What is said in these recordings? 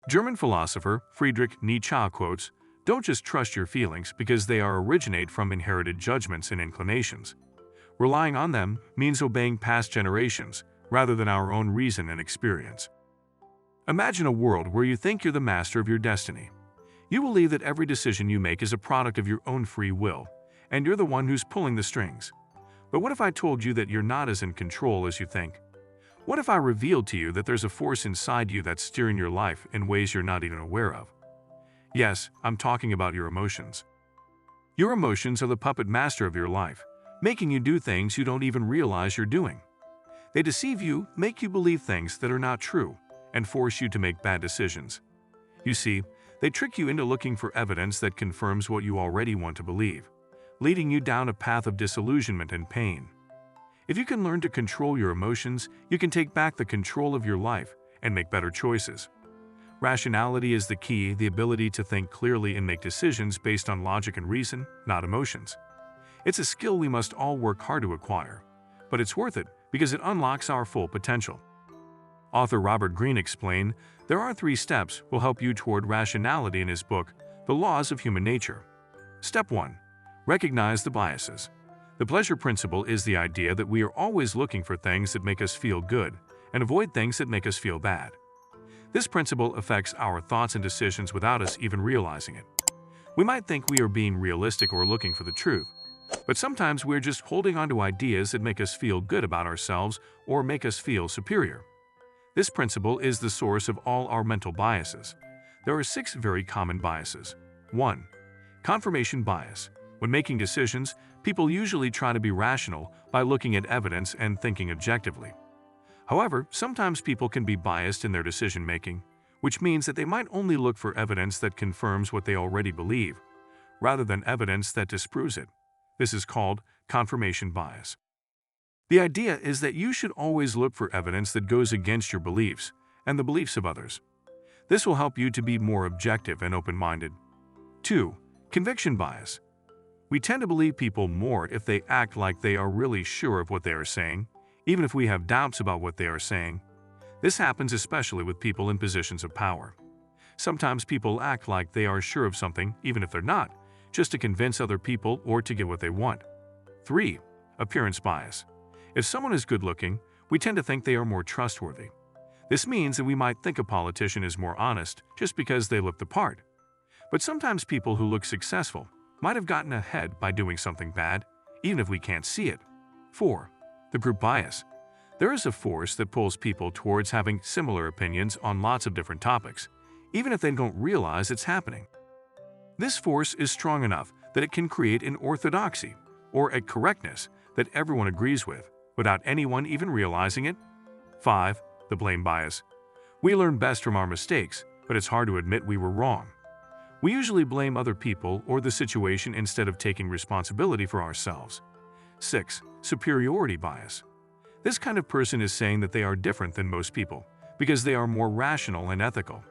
German philosopher Friedrich Nietzsche quotes, "Don't just trust your feelings because they are originate from inherited judgments and inclinations. Relying on them means obeying past generations rather than our own reason and experience." Imagine a world where you think you're the master of your destiny. You believe that every decision you make is a product of your own free will, and you're the one who's pulling the strings. But what if I told you that you're not as in control as you think? What if I revealed to you that there's a force inside you that's steering your life in ways you're not even aware of? Yes, I'm talking about your emotions. Your emotions are the puppet master of your life, making you do things you don't even realize you're doing. They deceive you, make you believe things that are not true, and force you to make bad decisions. You see, they trick you into looking for evidence that confirms what you already want to believe, leading you down a path of disillusionment and pain. If you can learn to control your emotions, you can take back the control of your life and make better choices. Rationality is the key, the ability to think clearly and make decisions based on logic and reason, not emotions. It's a skill we must all work hard to acquire, but it's worth it because it unlocks our full potential. Author Robert Greene explained, "There are 3 steps will help you toward rationality" in his book, The Laws of Human Nature. Step 1. Recognize the biases. The pleasure principle is the idea that we are always looking for things that make us feel good and avoid things that make us feel bad. This principle affects our thoughts and decisions without us even realizing it. We might think we are being realistic or looking for the truth, but sometimes we're just holding on to ideas that make us feel good about ourselves or make us feel superior. This principle is the source of all our mental biases. There are 6 very common biases. 1. Confirmation bias. When making decisions, people usually try to be rational by looking at evidence and thinking objectively. However, sometimes people can be biased in their decision-making, which means that they might only look for evidence that confirms what they already believe, rather than evidence that disproves it. This is called confirmation bias. The idea is that you should always look for evidence that goes against your beliefs and the beliefs of others. This will help you to be more objective and open-minded. 2. Conviction bias. We tend to believe people more if they act like they are really sure of what they are saying, even if we have doubts about what they are saying. This happens especially with people in positions of power. Sometimes people act like they are sure of something, even if they're not, just to convince other people or to get what they want. 3. Appearance bias. If someone is good-looking, we tend to think they are more trustworthy. This means that we might think a politician is more honest just because they look the part. But sometimes people who look successful might have gotten ahead by doing something bad, even if we can't see it. 4. The group bias. There is a force that pulls people towards having similar opinions on lots of different topics, even if they don't realize it's happening. This force is strong enough that it can create an orthodoxy, or a correctness, that everyone agrees with, without anyone even realizing it. 5. The blame bias. We learn best from our mistakes, but it's hard to admit we were wrong. We usually blame other people or the situation instead of taking responsibility for ourselves. 6. Superiority bias. This kind of person is saying that they are different than most people because they are more rational and ethical.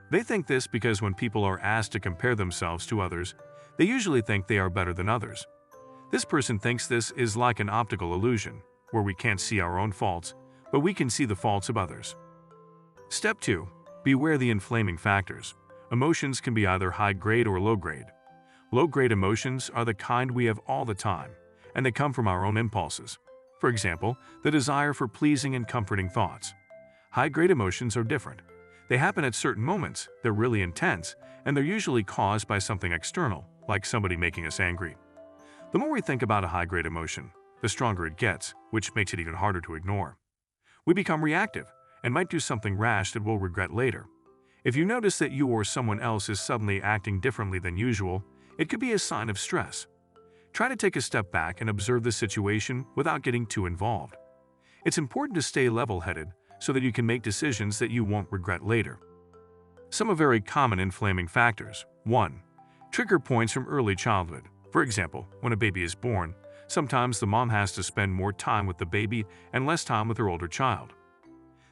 They think this because when people are asked to compare themselves to others, they usually think they are better than others. This person thinks this is like an optical illusion, where we can't see our own faults, but we can see the faults of others. Step 2. Beware the inflaming factors. Emotions can be either high-grade or low-grade. Low-grade emotions are the kind we have all the time, and they come from our own impulses. For example, the desire for pleasing and comforting thoughts. High-grade emotions are different. They happen at certain moments, they're really intense, and they're usually caused by something external, like somebody making us angry. The more we think about a high-grade emotion, the stronger it gets, which makes it even harder to ignore. We become reactive and might do something rash that we'll regret later. If you notice that you or someone else is suddenly acting differently than usual, it could be a sign of stress. Try to take a step back and observe the situation without getting too involved. It's important to stay level-headed so that you can make decisions that you won't regret later. Some are very common inflaming factors. 1. Trigger points from early childhood. For example, when a baby is born, sometimes the mom has to spend more time with the baby and less time with her older child.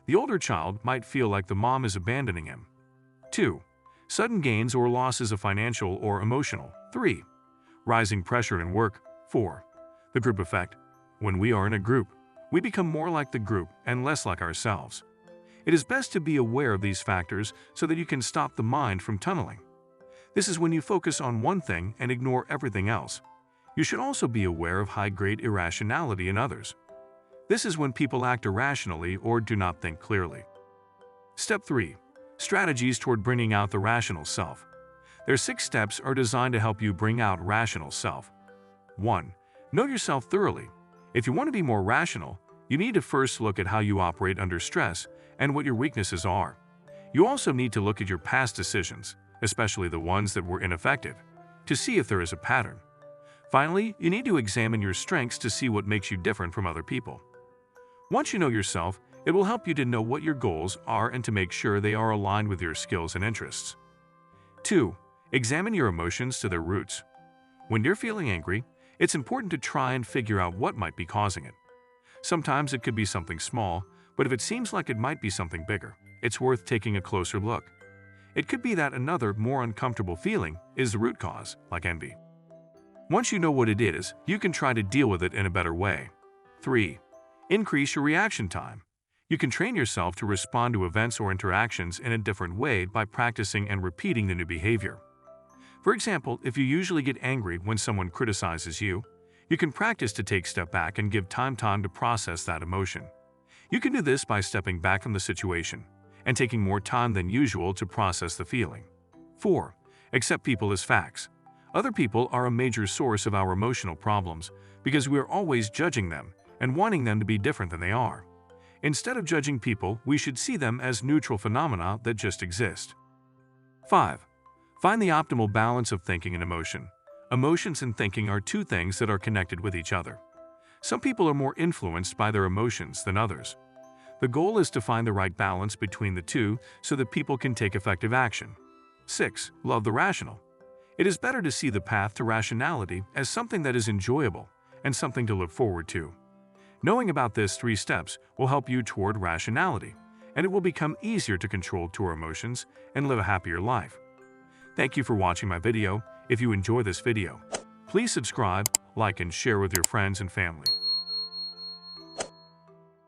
The older child might feel like the mom is abandoning him. 2. Sudden gains or losses of financial or emotional. 3. Rising pressure in work. 4. The group effect. When we are in a group, we become more like the group and less like ourselves. It is best to be aware of these factors so that you can stop the mind from tunneling. This is when you focus on one thing and ignore everything else. You should also be aware of high-grade irrationality in others. This is when people act irrationally or do not think clearly. Step 3. Strategies toward bringing out the rational self. Their 6 steps are designed to help you bring out rational self. 1. Know yourself thoroughly. If you want to be more rational, you need to first look at how you operate under stress and what your weaknesses are. You also need to look at your past decisions, especially the ones that were ineffective, to see if there is a pattern. Finally, you need to examine your strengths to see what makes you different from other people. Once you know yourself, it will help you to know what your goals are and to make sure they are aligned with your skills and interests. 2. Examine your emotions to their roots. When you're feeling angry, it's important to try and figure out what might be causing it. Sometimes it could be something small, but if it seems like it might be something bigger, it's worth taking a closer look. It could be that another, more uncomfortable feeling is the root cause, like envy. Once you know what it is, you can try to deal with it in a better way. 3. Increase your reaction time. You can train yourself to respond to events or interactions in a different way by practicing and repeating the new behavior. For example, if you usually get angry when someone criticizes you, you can practice to take a step back and give time to process that emotion. You can do this by stepping back from the situation and taking more time than usual to process the feeling. 4. Accept people as facts. Other people are a major source of our emotional problems because we are always judging them and wanting them to be different than they are. Instead of judging people, we should see them as neutral phenomena that just exist. 5. Find the optimal balance of thinking and emotion. Emotions and thinking are 2 things that are connected with each other. Some people are more influenced by their emotions than others. The goal is to find the right balance between the 2 so that people can take effective action. 6. Love the rational. It is better to see the path to rationality as something that is enjoyable and something to look forward to. Knowing about these 3 steps will help you toward rationality, and it will become easier to control your emotions and live a happier life. Thank you for watching my video. If you enjoy this video, please subscribe, like, and share with your friends and family.